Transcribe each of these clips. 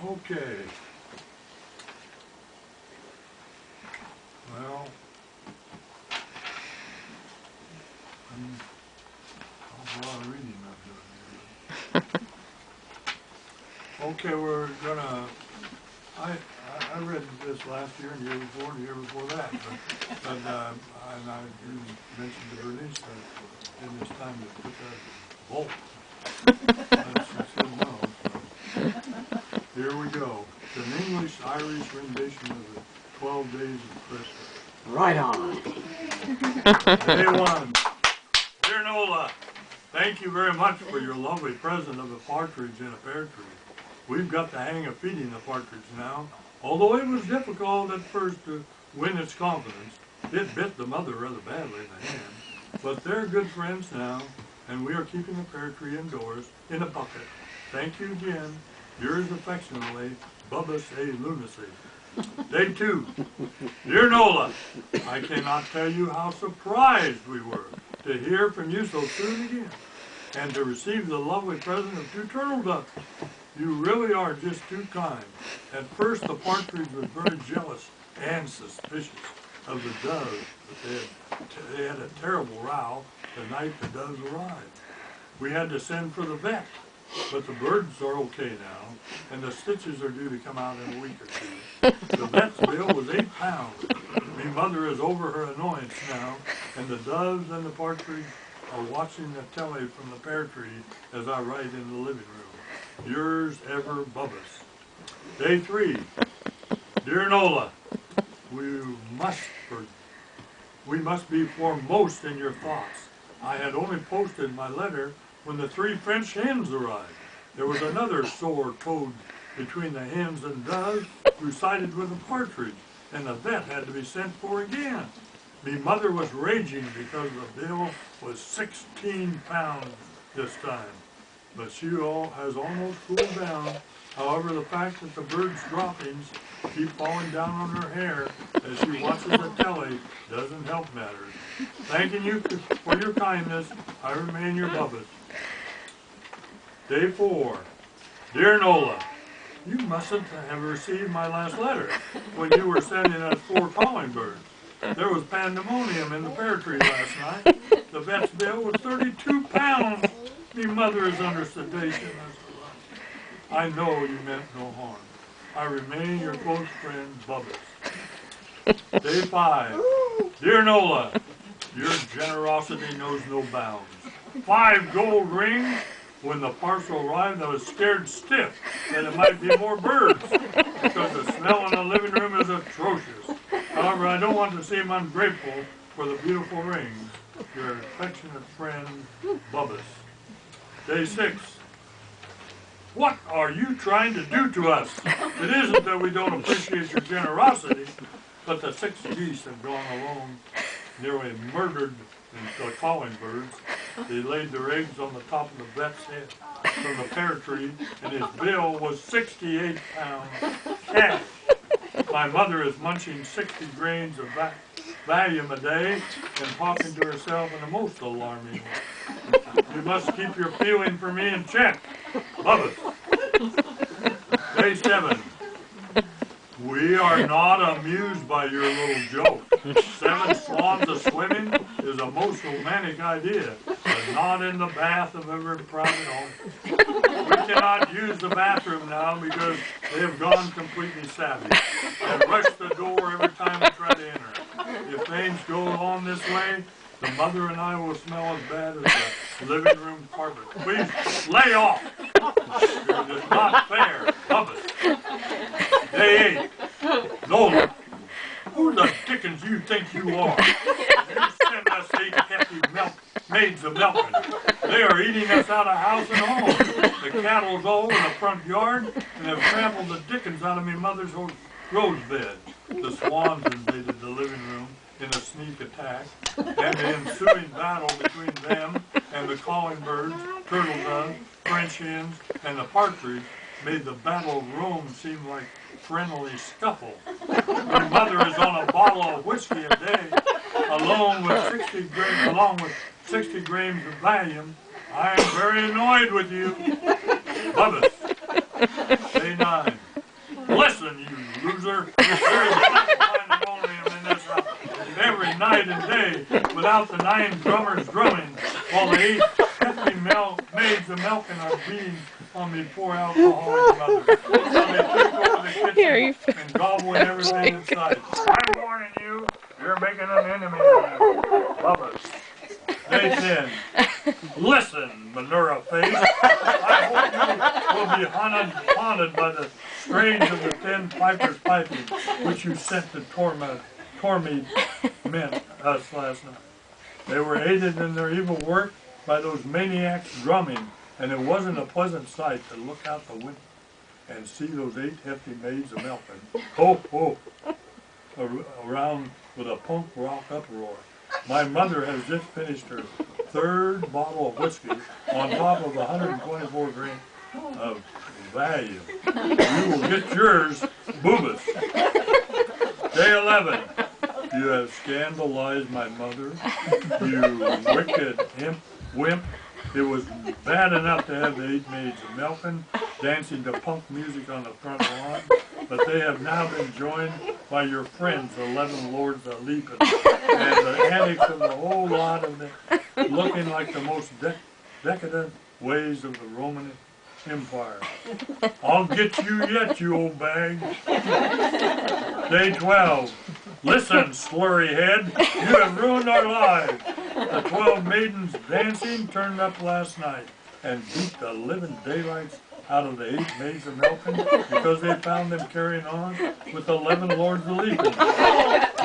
Okay. Well, a lot of reading I'm doing here. Okay, we're gonna. I read this last year and the year before and the year before that, but and I mentioned to Bernice that in this time to put that bolt. And she said no. So here we go. It's an English-Irish rendition of the 12 Days of Christmas. Right on. Day one. Dear Nola, thank you very much for your lovely present of a partridge in a pear tree. We've got the hang of feeding the partridge now. Although it was difficult at first to win its confidence, it bit the mother rather badly in the hand. But they're good friends now, and we are keeping the pear tree indoors in a bucket. Thank you again. Yours affectionately, Bubbas A. Lunacy. Day two. Dear Nola, I cannot tell you how surprised we were to hear from you so soon again, and to receive the lovely present of 2 turtle doves. You really are just too kind. At first the partridge was very jealous and suspicious of the doves, but they had a terrible row the night the doves arrived. We had to send for the vet, but the birds are okay now, and the stitches are due to come out in a week or 2. The vet's bill was 8 pounds. My mother is over her annoyance now, and the doves and the partridge are watching the telly from the pear tree as I write in the living room. Yours ever, Bubbas. Day 3. Dear Nola, we must be foremost in your thoughts. I had only posted my letter when the 3 French hens arrived. There was another sore toad between the hens and doves who sided with the partridge, and the vet had to be sent for again. My mother was raging because the bill was 16 pounds this time. But she has almost cooled down. However, the fact that the bird's droppings keep falling down on her hair as she watches the telly doesn't help matters. Thanking you for your kindness, I remain your Bubbas. Day 4. Dear Nola, you mustn't have received my last letter when you were sending us 4 calling birds. There was pandemonium in the pear tree last night. The vet's bill was 32 pounds. Me mother is under sedation. I know you meant no harm. I remain your close friend, Bubbas. Day 5. Dear Nola, your generosity knows no bounds. 5 gold rings. When the parcel arrived, I was scared stiff that it might be more birds, because the smell in the living room is atrocious. However, I don't want to seem ungrateful for the beautiful rings. Your affectionate friend, Bubbas. Day 6. What are you trying to do to us? It isn't that we don't appreciate your generosity, but the 6 geese have gone alone, nearly murdered the calling birds. They laid their eggs on the top of the vet's head from the pear tree, and his bill was 68 pounds cash. My mother is munching 60 grains of Valium a day and talking to herself in a most alarming way. You must keep your feeling for me in check. Bubbas. Day 7. We are not amused by your little joke. 7 swans a-swimming is a most romantic idea, but not in the bath of every private home. We cannot use the bathroom now because they have gone completely savvy and rush the door every time we try to enter. If things go on this way, the mother and I will smell as bad as the living room carpet. Please lay off. It's not fair. Bubbas. Day 8. Nola, who the dickens you think you are? You send us 8 happy maids of milkmen. They are eating us out of house and home. The cattle's all in the front yard and have trampled the dickens out of me mother's rose bed. The swans invaded the living room in a sneak attack, and the ensuing battle between them and the calling birds, turtle doves, French hens, and the partridge made the Battle of Rome seem like friendly scuffle. My mother is on a bottle of whiskey a day, along with 60 grams of Valium. I am very annoyed with you. Bubbas. Day 9. loser. There is nothing pandemonium in this house. Every night and day, without the 9 drummers drumming, while the 8 hefty maids of milking our beans on me poor alcoholic mother. So they take over the kitchen and gobble in everything in sight. I'm warning you, you're making an enemy of me. Bubba. Day 10. Listen, Manura face. I hope you will be haunted by the strains of the 10 pipers piping, which you sent to torment us last night. They were aided in their evil work by those maniacs drumming, and it wasn't a pleasant sight to look out the window and see those 8 hefty maids of milking, around with a punk rock uproar. My mother has just finished her 3rd bottle of whiskey on top of 124 grams of Valium. You will get yours, boobus. Day 11. You have scandalized my mother, you wicked wimp. It was bad enough to have the 8 maids of milking dancing to punk music on the front lawn, but they have now been joined by your friends, 11 lords of leaping, and the antics of the whole lot of them, looking like the most decadent ways of the Roman Empire. I'll get you yet, you old bag. Day 12. Listen, slurry head, you have ruined our lives. The 12 maidens dancing turned up last night and beat the living daylights out of the 8 maids of milking because they found them carrying on with 11 lords of leaping.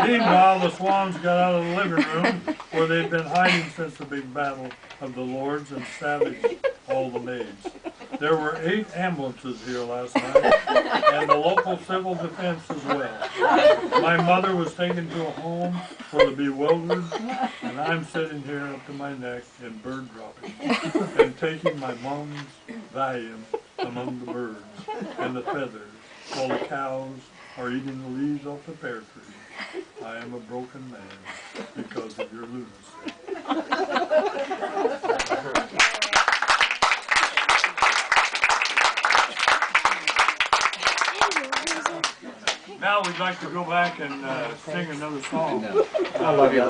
Meanwhile, the swans got out of the living room where they'd been hiding since the big battle of the lords and savaged all the maids. There were 8 ambulances here last night, and the local civil defense as well. My mother was taken to a home for the bewildered, and I'm sitting here up to my neck in bird dropping, and taking my mom's Valium among the birds and the feathers, while the cows are eating the leaves off the pear tree. I am a broken man because of your lunacy. Now we'd like to go back and sing another song. I love you.